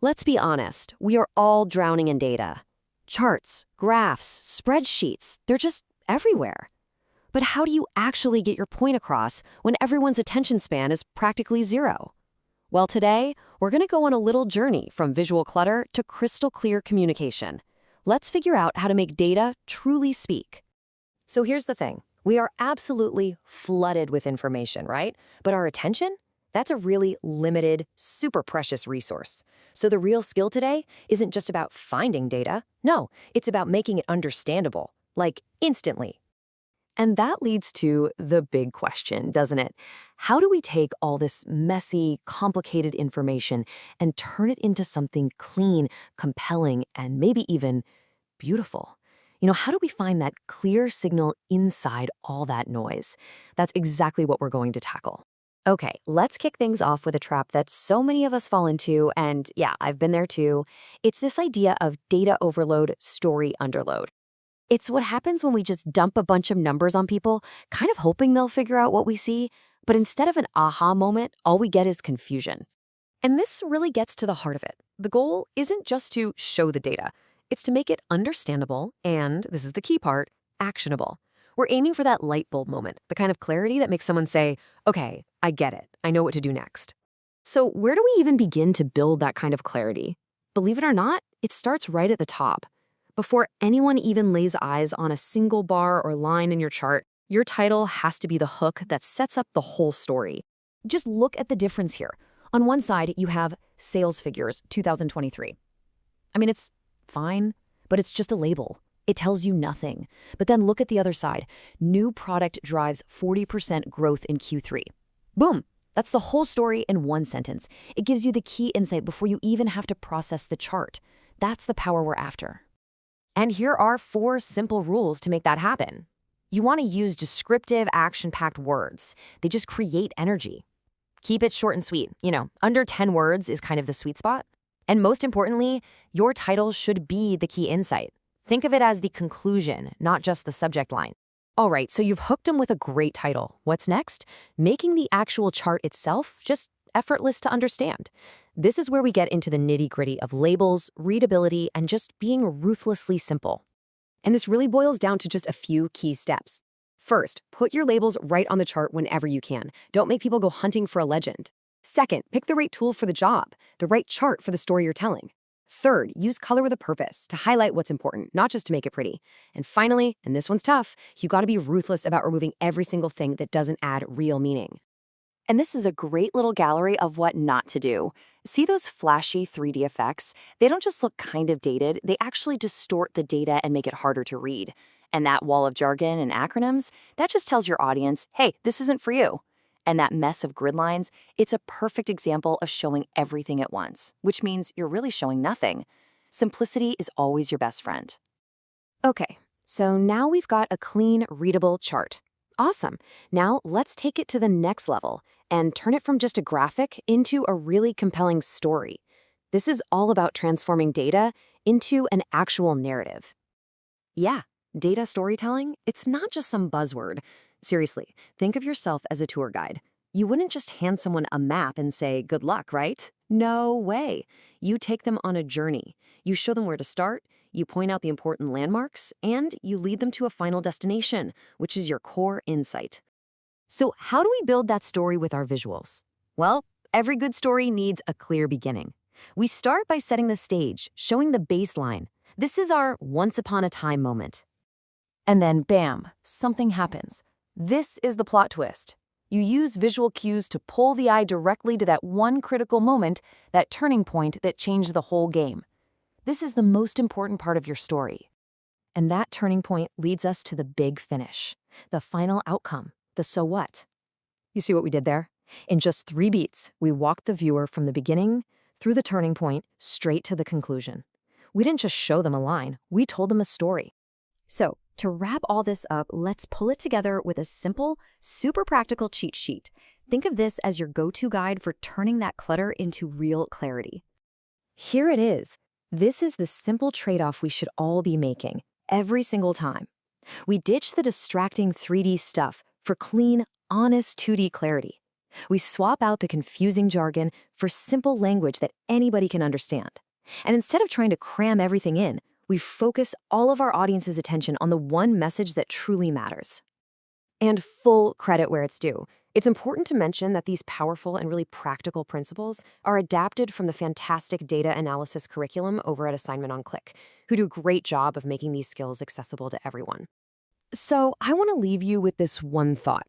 Let's be honest, we are all drowning in data. Charts, graphs, spreadsheets, they're just everywhere. But how do you actually get your point across when everyone's attention span is practically zero? Well, today, we're going to go on a little journey from visual clutter to crystal clear communication. Let's figure out how to make data truly speak. So here's the thing. We are absolutely flooded with information, right? But our attention? That's a really limited, super precious resource. So the real skill today isn't just about finding data. No, it's about making it understandable, like instantly. And that leads to the big question, doesn't it? How do we take all this messy, complicated information and turn it into something clean, compelling, and maybe even beautiful? How do we find that clear signal inside all that noise? That's exactly what we're going to tackle. Okay, let's kick things off with a trap that so many of us fall into, and yeah, I've been there too. It's this idea of data overload, story underload. It's what happens when we just dump a bunch of numbers on people, kind of hoping they'll figure out what we see, but instead of an aha moment, all we get is confusion. And this really gets to the heart of it. The goal isn't just to show the data. It's to make it understandable and, this is the key part, actionable. We're aiming for that light bulb moment, the kind of clarity that makes someone say, okay, I get it. I know what to do next. So where do we even begin to build that kind of clarity? Believe it or not, it starts right at the top. Before anyone even lays eyes on a single bar or line in your chart, your title has to be the hook that sets up the whole story. Just look at the difference here. On one side, you have sales figures 2023. It's fine, but it's just a label. It tells you nothing. But then look at the other side. New product drives 40% growth in Q3. Boom! That's the whole story in one sentence. It gives you the key insight before you even have to process the chart. That's the power we're after. And here are 4 simple rules to make that happen. You want to use descriptive, action-packed words. They just create energy. Keep it short and sweet. Under 10 words is kind of the sweet spot. And most importantly, your title should be the key insight. Think of it as the conclusion, not just the subject line. All right, so you've hooked them with a great title. What's next? Making the actual chart itself just effortless to understand. This is where we get into the nitty-gritty of labels, readability, and just being ruthlessly simple. And this really boils down to just a few key steps. First, put your labels right on the chart whenever you can. Don't make people go hunting for a legend. Second, pick the right tool for the job, the right chart for the story you're telling. Third, use color with a purpose to highlight what's important, not just to make it pretty. And finally, and this one's tough, you gotta be ruthless about removing every single thing that doesn't add real meaning. And this is a great little gallery of what not to do. See those flashy 3D effects? They don't just look kind of dated, they actually distort the data and make it harder to read. And that wall of jargon and acronyms, that just tells your audience, hey, this isn't for you. And that mess of grid lines, it's a perfect example of showing everything at once, which means you're really showing nothing. Simplicity is always your best friend. Okay, so now we've got a clean, readable chart. Awesome. Now let's take it to the next level and turn it from just a graphic into a really compelling story. This is all about transforming data into an actual narrative. Yeah, data storytelling, it's not just some buzzword. Seriously, think of yourself as a tour guide. You wouldn't just hand someone a map and say, good luck, right? No way. You take them on a journey. You show them where to start, you point out the important landmarks, and you lead them to a final destination, which is your core insight. So how do we build that story with our visuals? Well, every good story needs a clear beginning. We start by setting the stage, showing the baseline. This is our once upon a time moment. And then, bam, something happens. This is the plot twist. You use visual cues to pull the eye directly to that one critical moment, that turning point that changed the whole game. This is the most important part of your story. And that turning point leads us to the big finish, the final outcome, the so what. You see what we did there? In just 3 beats, we walked the viewer from the beginning, through the turning point, straight to the conclusion. We didn't just show them a line, we told them a story. So, to wrap all this up, let's pull it together with a simple, super practical cheat sheet. Think of this as your go-to guide for turning that clutter into real clarity. Here it is. This is the simple trade-off we should all be making, every single time. We ditch the distracting 3D stuff for clean, honest 2D clarity. We swap out the confusing jargon for simple language that anybody can understand. And instead of trying to cram everything in, we focus all of our audience's attention on the one message that truly matters. And full credit where it's due. It's important to mention that these powerful and really practical principles are adapted from the fantastic data analysis curriculum over at Assignment on Click, who do a great job of making these skills accessible to everyone. So I want to leave you with this one thought.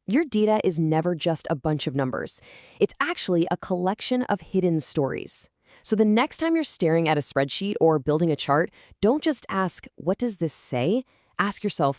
Your data is never just a bunch of numbers. It's actually a collection of hidden stories. So the next time you're staring at a spreadsheet or building a chart, don't just ask, what does this say? Ask yourself,